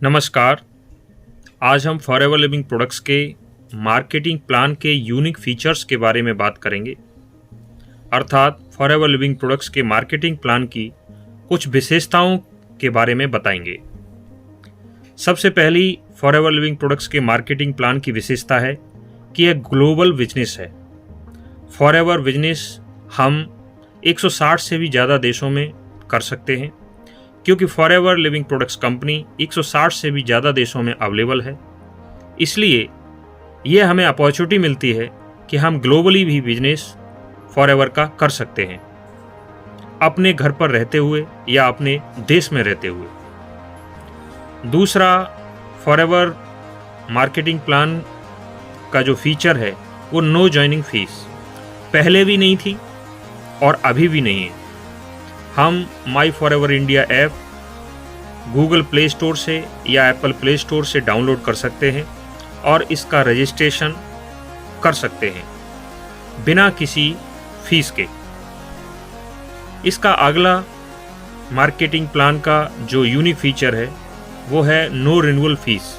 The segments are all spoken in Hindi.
नमस्कार। आज हम फॉरएवर लिविंग प्रोडक्ट्स के मार्केटिंग प्लान के यूनिक फीचर्स के बारे में बात करेंगे। अर्थात फॉरएवर लिविंग प्रोडक्ट्स के मार्केटिंग प्लान की कुछ विशेषताओं के बारे में बताएंगे। सबसे पहली फॉरएवर लिविंग प्रोडक्ट्स के मार्केटिंग प्लान की विशेषता है कि यह ग्लोबल बिजनेस है। फॉरएवर बिजनेस हम 160 से भी ज़्यादा देशों में कर सकते हैं, क्योंकि फॉरएवर लिविंग प्रोडक्ट्स कंपनी 160 से भी ज़्यादा देशों में अवेलेबल है। इसलिए यह हमें अपॉर्चुनिटी मिलती है कि हम ग्लोबली भी बिजनेस फॉरएवर का कर सकते हैं, अपने घर पर रहते हुए या अपने देश में रहते हुए। दूसरा, फॉरएवर मार्केटिंग प्लान का जो फीचर है वो नो जॉइनिंग फीस पहले भी नहीं थी और अभी भी नहीं है। हम माई forever India app Google play store से या एप्पल प्ले स्टोर से डाउनलोड कर सकते हैं और इसका रजिस्ट्रेशन कर सकते हैं बिना किसी फीस के। इसका अगला मार्केटिंग प्लान का जो यूनिक फीचर है वो है नो रिन्यूअल फीस,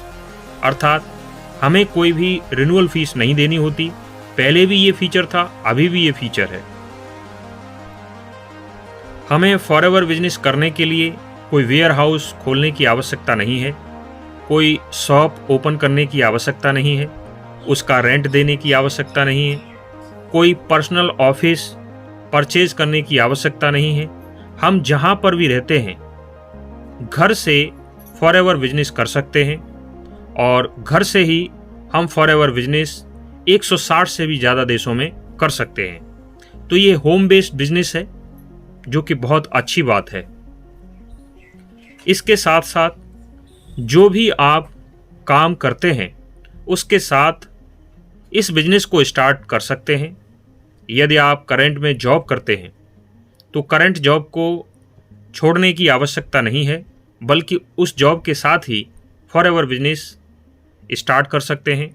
अर्थात हमें कोई भी रिन्यूअल फीस नहीं देनी होती। पहले भी ये फीचर था, अभी भी ये फीचर है। हमें फॉरएवर बिजनेस करने के लिए कोई वेयर हाउस खोलने की आवश्यकता नहीं है, कोई शॉप ओपन करने की आवश्यकता नहीं है, उसका रेंट देने की आवश्यकता नहीं है, कोई पर्सनल ऑफिस परचेज करने की आवश्यकता नहीं है। हम जहाँ पर भी रहते हैं घर से फॉरएवर बिजनेस कर सकते हैं और घर से ही हम फॉरएवर बिजनेस 160 से भी ज़्यादा देशों में कर सकते हैं। तो ये होम बेस्ड बिजनेस है, जो कि बहुत अच्छी बात है। इसके साथ साथ जो भी आप काम करते हैं उसके साथ इस बिजनेस को स्टार्ट कर सकते हैं। यदि आप करंट में जॉब करते हैं तो करंट जॉब को छोड़ने की आवश्यकता नहीं है, बल्कि उस जॉब के साथ ही फॉरएवर बिजनेस स्टार्ट कर सकते हैं।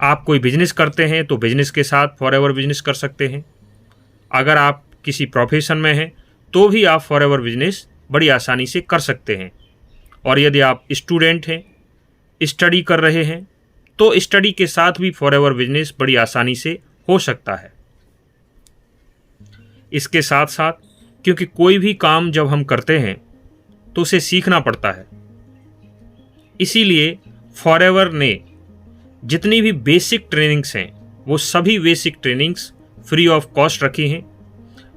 आप कोई बिजनेस करते हैं तो बिजनेस के साथ फॉरएवर बिजनेस कर सकते हैं। अगर आप किसी प्रोफेशन में हैं तो भी आप फॉरएवर बिजनेस बड़ी आसानी से कर सकते हैं। और यदि आप स्टूडेंट हैं, स्टडी कर रहे हैं, तो स्टडी के साथ भी फॉरएवर बिजनेस बड़ी आसानी से हो सकता है। इसके साथ साथ क्योंकि कोई भी काम जब हम करते हैं तो उसे सीखना पड़ता है, इसीलिए फॉरएवर ने जितनी भी बेसिक ट्रेनिंग्स हैं वो सभी basic trainings free of cost रखी हैं।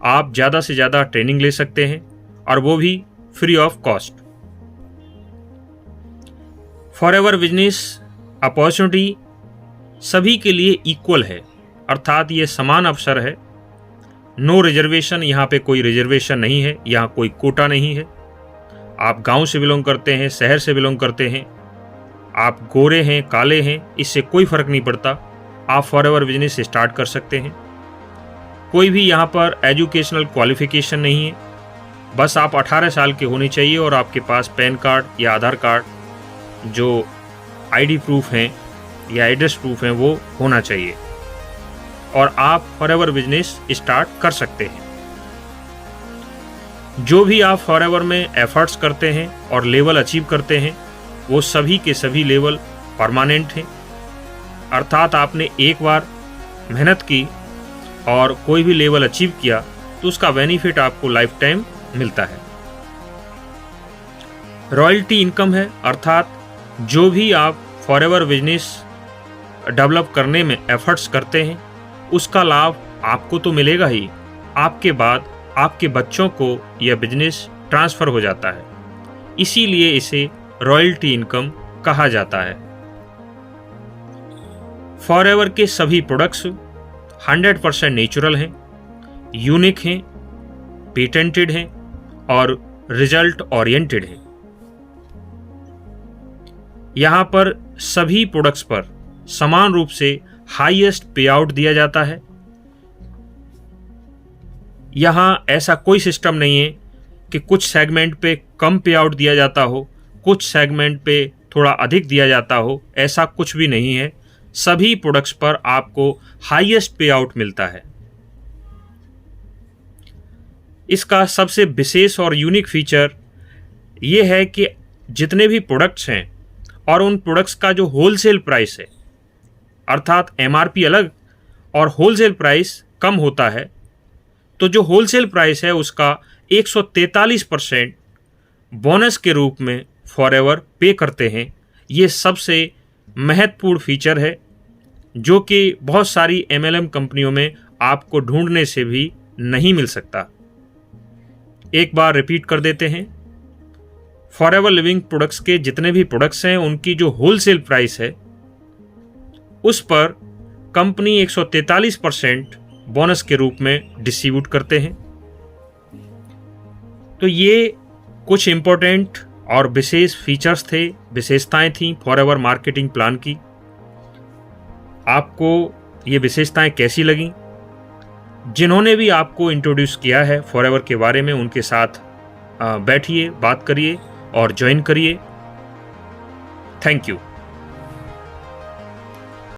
आप ज़्यादा से ज़्यादा ट्रेनिंग ले सकते हैं और वो भी free of cost. Forever business opportunity सभी के लिए इक्वल है, अर्थात ये समान अवसर है। नो रिजर्वेशन, यहाँ पे कोई रिजर्वेशन नहीं है, यहाँ कोई कोटा नहीं है। आप गांव से बिलोंग करते हैं, शहर से बिलोंग करते हैं, आप गोरे हैं, काले हैं, इससे कोई फ़र्क नहीं पड़ता। आप फॉरएवर बिजनेस स्टार्ट कर सकते हैं। कोई भी यहाँ पर एजुकेशनल क्वालिफिकेशन नहीं है, बस आप 18 साल के होने चाहिए और आपके पास पैन कार्ड या आधार कार्ड जो आईडी प्रूफ हैं या एड्रेस प्रूफ हैं वो होना चाहिए और आप फॉरएवर बिजनेस स्टार्ट कर सकते हैं। जो भी आप फॉरएवर में एफर्ट्स करते हैं और लेवल अचीव करते हैं वो सभी के सभी लेवल परमानेंट हैं, अर्थात आपने एक बार मेहनत की और कोई भी लेवल अचीव किया तो उसका बेनिफिट आपको लाइफ टाइम मिलता है। रॉयल्टी इनकम है, अर्थात जो भी आप फॉरएवर बिजनेस डेवलप करने में एफर्ट्स करते हैं उसका लाभ आपको तो मिलेगा ही, आपके बाद आपके बच्चों को यह बिजनेस ट्रांसफ़र हो जाता है। इसीलिए इसे रॉयल्टी इनकम कहा जाता है। फॉरएवर के सभी प्रोडक्ट्स 100% नेचुरल हैं, यूनिक हैं, पेटेंटेड हैं और रिजल्ट ओरिएंटेड हैं। यहाँ पर सभी प्रोडक्ट्स पर समान रूप से हाईएस्ट पे आउट दिया जाता है। यहाँ ऐसा कोई सिस्टम नहीं है कि कुछ सेगमेंट पे कम पे आउट दिया जाता हो, कुछ सेगमेंट पे थोड़ा अधिक दिया जाता हो, ऐसा कुछ भी नहीं है। सभी प्रोडक्ट्स पर आपको हाईएस्ट पे आउट मिलता है। इसका सबसे विशेष और यूनिक फीचर ये है कि जितने भी प्रोडक्ट्स हैं और उन प्रोडक्ट्स का जो होलसेल प्राइस है, अर्थात एमआरपी अलग और होलसेल प्राइस कम होता है, तो जो होलसेल प्राइस है उसका 143% बोनस के रूप में फॉरएवर पे करते हैं। ये सबसे महत्वपूर्ण फीचर है जो कि बहुत सारी एमएलएम कंपनियों में आपको ढूंढने से भी नहीं मिल सकता। एक बार रिपीट कर देते हैं, फॉरएवर लिविंग प्रोडक्ट्स के जितने भी प्रोडक्ट्स हैं उनकी जो होलसेल प्राइस है उस पर कंपनी 143% बोनस के रूप में डिस्ट्रीब्यूट करते हैं। तो ये कुछ इंपॉर्टेंट और विशेष फीचर्स थे, विशेषताएं थीं फॉरएवर मार्केटिंग प्लान की। आपको ये विशेषताएं कैसी लगीं? जिन्होंने भी आपको इंट्रोड्यूस किया है फॉरएवर के बारे में, उनके साथ बैठिए, बात करिए और ज्वाइन करिए। Thank you.